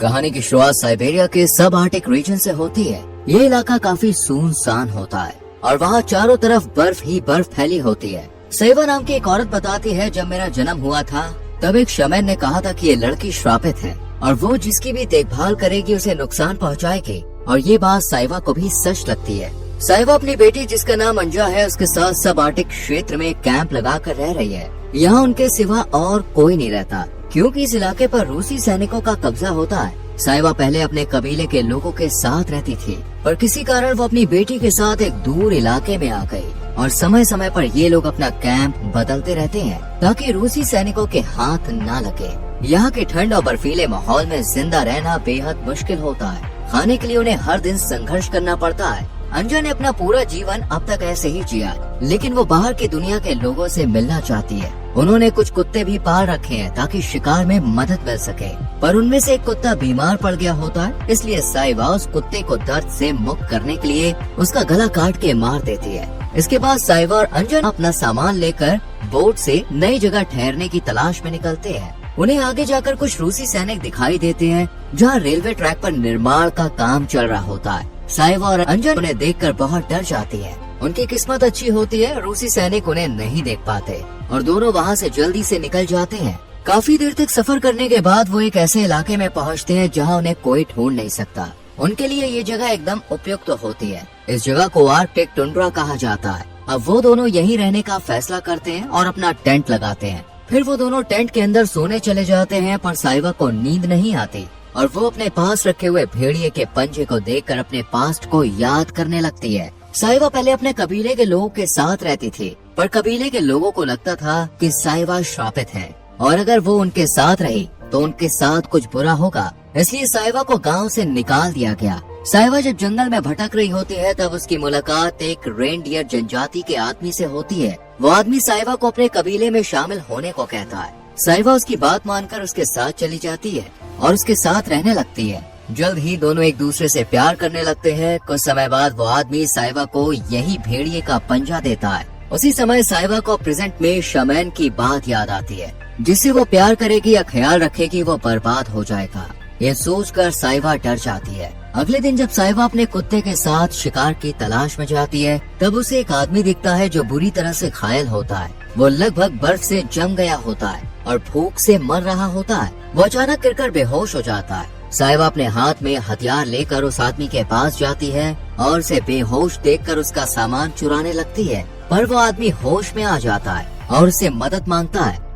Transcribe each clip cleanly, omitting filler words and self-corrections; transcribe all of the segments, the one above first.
कहानी की शुरुआत साइबेरिया के सब आर्टिक रीजन से होती है। ये इलाका काफी सुनसान होता है और वहाँ चारों तरफ बर्फ ही बर्फ फैली होती है। सैवा नाम की एक औरत बताती है, जब मेरा जन्म हुआ था तब एक शमैन ने कहा था कि ये लड़की श्रापित है और वो जिसकी भी देखभाल करेगी उसे नुकसान पहुँचाएगी। और ये बात साइवा को भी सच लगती है। साइवा अपनी बेटी जिसका नाम अंजा है उसके साथ सब आर्टिक क्षेत्र में कैंप लगा कर रह रही है। यहाँ उनके सिवा और कोई नहीं रहता क्योंकि इस इलाके पर रूसी सैनिकों का कब्जा होता है। साइवा पहले अपने कबीले के लोगों के साथ रहती थी पर किसी कारण वो अपनी बेटी के साथ एक दूर इलाके में आ गई और समय समय पर ये लोग अपना कैंप बदलते रहते हैं ताकि रूसी सैनिकों के हाथ ना लगे। यहाँ के ठंड और बर्फीले माहौल में जिंदा रहना बेहद मुश्किल होता है। खाने के लिए उन्हें हर दिन संघर्ष करना पड़ता है। अंजा ने अपना पूरा जीवन अब तक ऐसे ही जिया, लेकिन वो बाहर की दुनिया के लोगों से मिलना चाहती है। उन्होंने कुछ कुत्ते भी पाल रखे हैं ताकि शिकार में मदद मिल सके, पर उनमें से एक कुत्ता बीमार पड़ गया होता है, इसलिए साइवा उस कुत्ते को दर्द से मुक्त करने के लिए उसका गला काट के मार देती है। इसके बाद साइवा और अंजा अपना सामान लेकर बोट से नई जगह ठहरने की तलाश में निकलते हैं। उन्हें आगे जाकर कुछ रूसी सैनिक दिखाई देते हैं जहाँ रेलवे ट्रैक पर निर्माण का काम चल रहा होता है। साइवा और अंजन उन्हें देखकर बहुत डर जाती है। उनकी किस्मत अच्छी होती है, रूसी सैनिक उन्हें नहीं देख पाते और दोनों वहाँ से जल्दी से निकल जाते हैं। काफी देर तक सफर करने के बाद वो एक ऐसे इलाके में पहुँचते हैं जहाँ उन्हें कोई ढूंढ नहीं सकता। उनके लिए ये जगह एकदम उपयुक्त होती है। इस जगह को आर्कटिक टुंड्रा कहा जाता है। अब वो दोनों यहीं रहने का फैसला करते हैं और अपना टेंट लगाते हैं। फिर वो दोनों टेंट के अंदर सोने चले जाते हैं, पर साइवा को नींद नहीं आती और वो अपने पास रखे हुए भेड़िए के पंजे को देखकर अपने पास्ट को याद करने लगती है। साइवा पहले अपने कबीले के लोगों के साथ रहती थी, पर कबीले के लोगों को लगता था कि साइवा श्रापित है और अगर वो उनके साथ रही तो उनके साथ कुछ बुरा होगा, इसलिए साइवा को गांव से निकाल दिया गया। साइवा जब जंगल में भटक रही होती है तब उसकी मुलाकात एक रेनडियर जनजाति के आदमी से होती है। वो आदमी साइवा को अपने कबीले में शामिल होने को कहता है। साइवा उसकी बात मानकर उसके साथ चली जाती है और उसके साथ रहने लगती है। जल्द ही दोनों एक दूसरे से प्यार करने लगते हैं। कुछ समय बाद वो आदमी साइवा को यही भेड़िए का पंजा देता है। उसी समय साइवा को प्रेजेंट में शमैन की बात याद आती है, जिससे वो प्यार करेगी या ख्याल रखेगी वो बर्बाद हो जाएगा। ये सोचकर साइवा डर जाती है। अगले दिन जब साइवा अपने कुत्ते के साथ शिकार की तलाश में जाती है तब उसे एक आदमी दिखता है जो बुरी तरह से घायल होता है। वो लगभग बर्फ से जम गया होता है और भूख से मर रहा होता है। वो अचानक गिरकर बेहोश हो जाता है। साइवा अपने हाथ में हथियार लेकर उस आदमी के पास जाती है और उसे बेहोश देखकर उसका सामान चुराने लगती है, पर वो आदमी होश में आ जाता है और उससे मदद मांगता है।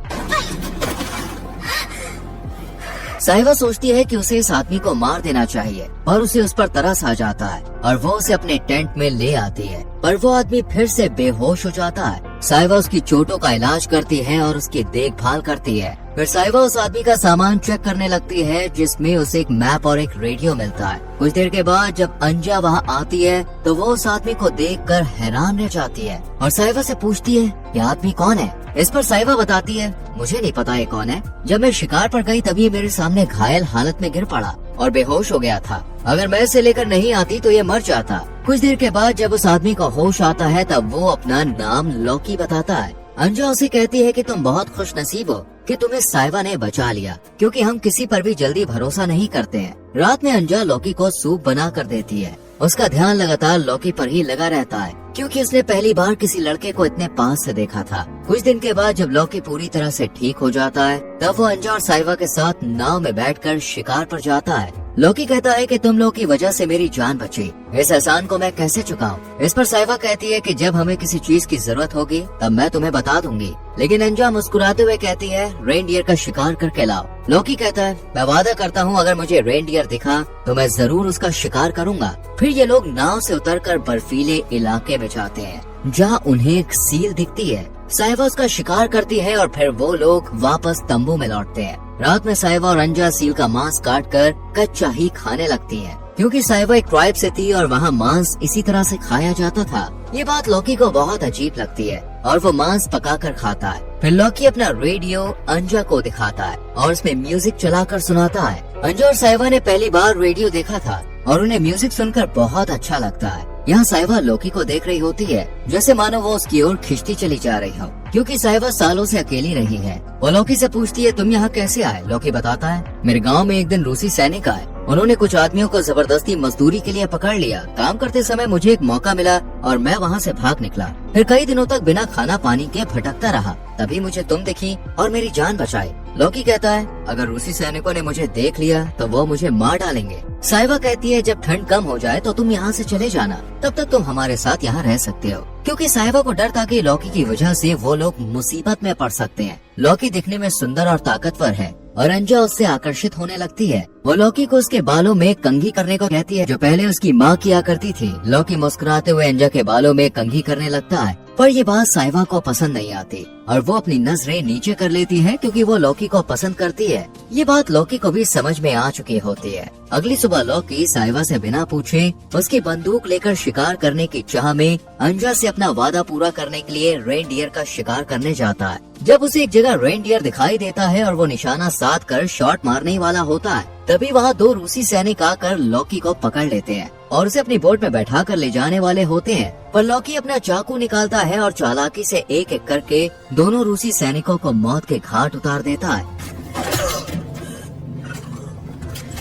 साइवा सोचती है कि उसे इस आदमी को मार देना चाहिए, पर उसे उस पर तरस आ जाता है और वो उसे अपने टेंट में ले आती है, पर वो आदमी फिर से बेहोश हो जाता है। साइवा उसकी चोटों का इलाज करती है और उसकी देखभाल करती है। फिर साइवा उस आदमी का सामान चेक करने लगती है, जिसमें उसे एक मैप और एक रेडियो मिलता है। कुछ देर के बाद जब अंजा वहाँ आती है तो वो उस आदमी को देखकर हैरान रह जाती है और साइवा से पूछती है, ये आदमी कौन है? इस पर साइवा बताती है, मुझे नहीं पता ये कौन है। जब मैं शिकार पर गई तभी मेरे सामने घायल हालत में गिर पड़ा और बेहोश हो गया था। अगर मैं इसे लेकर नहीं आती तो ये मर जाता। कुछ देर के बाद जब उस आदमी का होश आता है तब वो अपना नाम लॉकी बताता है। अंजा उसे कहती है कि तुम बहुत खुश नसीब हो कि तुम्हें साइवा ने बचा लिया, क्योंकि हम किसी पर भी जल्दी भरोसा नहीं करते हैं। रात में अंजा लॉकी को सूप बना कर देती है। उसका ध्यान लगातार लॉकी पर ही लगा रहता है, क्योंकि उसने पहली बार किसी लड़के को इतने पास से देखा था। कुछ दिन के बाद जब लॉकी पूरी तरह से ठीक हो जाता है तब वो अंजा और साइवा के साथ नाव में बैठकर शिकार पर जाता है। लॉकी कहता है कि तुम लोगों की वजह से मेरी जान बची, इस एहसान को मैं कैसे चुकाऊं? इस पर साइवा कहती है कि जब हमें किसी चीज की जरूरत होगी तब मैं तुम्हें बता दूंगी। लेकिन अंजा मुस्कुराते हुए कहती है, रेनडियर का शिकार करके लाओ। लॉकी कहता है, मैं वादा करता हूँ अगर मुझे रेनडियर दिखा तो मैं जरूर उसका शिकार करूंगा। फिर ये लोग नाव से उतरकर बर्फीले इलाके में जाते हैं जहाँ उन्हें एक सील दिखती है। साइवा उसका शिकार करती है और फिर वो लोग वापस तंबू में लौटते हैं। रात में साइवा और अंजा सील का मांस काट कर कच्चा ही खाने लगती है, क्योंकि साइवा एक ट्राइब से थी और वहाँ मांस इसी तरह से खाया जाता था। ये बात लॉकी को बहुत अजीब लगती है और वो मांस पकाकर खाता है। फिर लॉकी अपना रेडियो अंजा को दिखाता है और उसमें म्यूजिक चलाकर सुनाता है। अंजा और साइवा ने पहली बार रेडियो देखा था और उन्हें म्यूजिक सुनकर बहुत अच्छा लगता है। यहाँ साइवा लौकी को देख रही होती है, जैसे मानो वो उसकी ओर खिंचती चली जा रही हो, क्योंकि साइवा सालों से अकेली रही है। वो लौकी से पूछती है, तुम यहाँ कैसे आए? लौकी बताता है, मेरे गांव में एक दिन रूसी सैनिक आए। उन्होंने कुछ आदमियों को जबरदस्ती मजदूरी के लिए पकड़ लिया। काम करते समय मुझे एक मौका मिला और मैं वहाँ से भाग निकला। फिर कई दिनों तक बिना खाना पानी के भटकता रहा, तभी मुझे तुम दिखी और मेरी जान बचाई। लौकी कहता है, अगर रूसी सैनिकों ने मुझे देख लिया तो वो मुझे मार डालेंगे। साइवा कहती है, जब ठंड कम हो जाए तो तुम यहाँ से चले जाना, तब तक तुम हमारे साथ यहाँ रह सकते हो, क्योंकि साइवा को डर था कि लौकी की वजह से वो लोग मुसीबत में पड़ सकते हैं। लौकी दिखने में सुंदर और ताकतवर है और अंजा उससे आकर्षित होने लगती है। वो लौकी को उसके बालों में कंघी करने को कहती है, जो पहले उसकी माँ किया करती थी। लौकी मुस्कुराते हुए अंजा के बालों में कंघी करने लगता है, पर ये बात साइवा को पसंद नहीं आती और वो अपनी नजरें नीचे कर लेती है, क्योंकि वो लौकी को पसंद करती है। ये बात लौकी को भी समझ में आ चुकी होती है। अगली सुबह लौकी साइवा से बिना पूछे उसकी बंदूक लेकर शिकार करने की चाह में अंजा से अपना वादा पूरा करने के लिए रेनडियर का शिकार करने जाता है। जब उसे एक जगह रेनडियर दिखाई देता है और वो निशाना साध कर शॉट मारने ही वाला होता है, तभी वहाँ 2 रूसी सैनिक आकर लौकी को पकड़ लेते हैं और उसे अपनी बोट में बैठा कर ले जाने वाले होते हैं। पर लौकी अपना चाकू निकालता है और चालाकी से एक एक करके दोनों रूसी सैनिकों को मौत के घाट उतार देता है।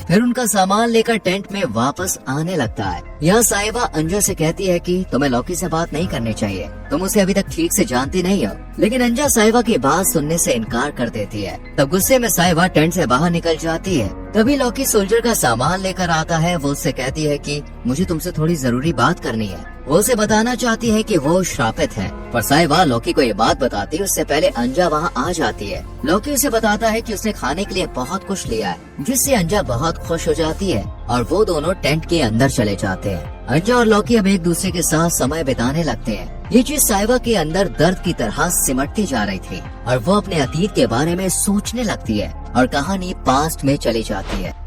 फिर उनका सामान लेकर टेंट में वापस आने लगता है। यहाँ साइवा अंजा से कहती है कि तुम्हें लौकी से बात नहीं करनी चाहिए, तुम उसे अभी तक ठीक से जानती नहीं हो। लेकिन अंजा साइवा की बात सुनने से इनकार कर देती है। तब गुस्से में साइवा टेंट से बाहर निकल जाती है। तभी लौकी सोल्जर का सामान लेकर आता है। वो उससे कहती है कि मुझे तुमसे थोड़ी जरूरी बात करनी है। वो उसे बताना चाहती है कि वो श्रापित है, पर साइवा लौकी को ये बात बताती है उससे पहले अंजा वहाँ आ जाती है। लौकी उसे बताता है कि उसने खाने के लिए बहुत कुछ लिया है, जिससे अंजा बहुत खुश हो जाती है और वो दोनों टेंट के अंदर चले जाते हैं। अंजा और लौकी अब एक दूसरे के साथ समय बिताने लगते हैं। ये चीज साइवा के अंदर दर्द की तरह सिमटती जा रही थी और वो अपने अतीत के बारे में सोचने लगती है और कहानी पास्ट में चली जाती है।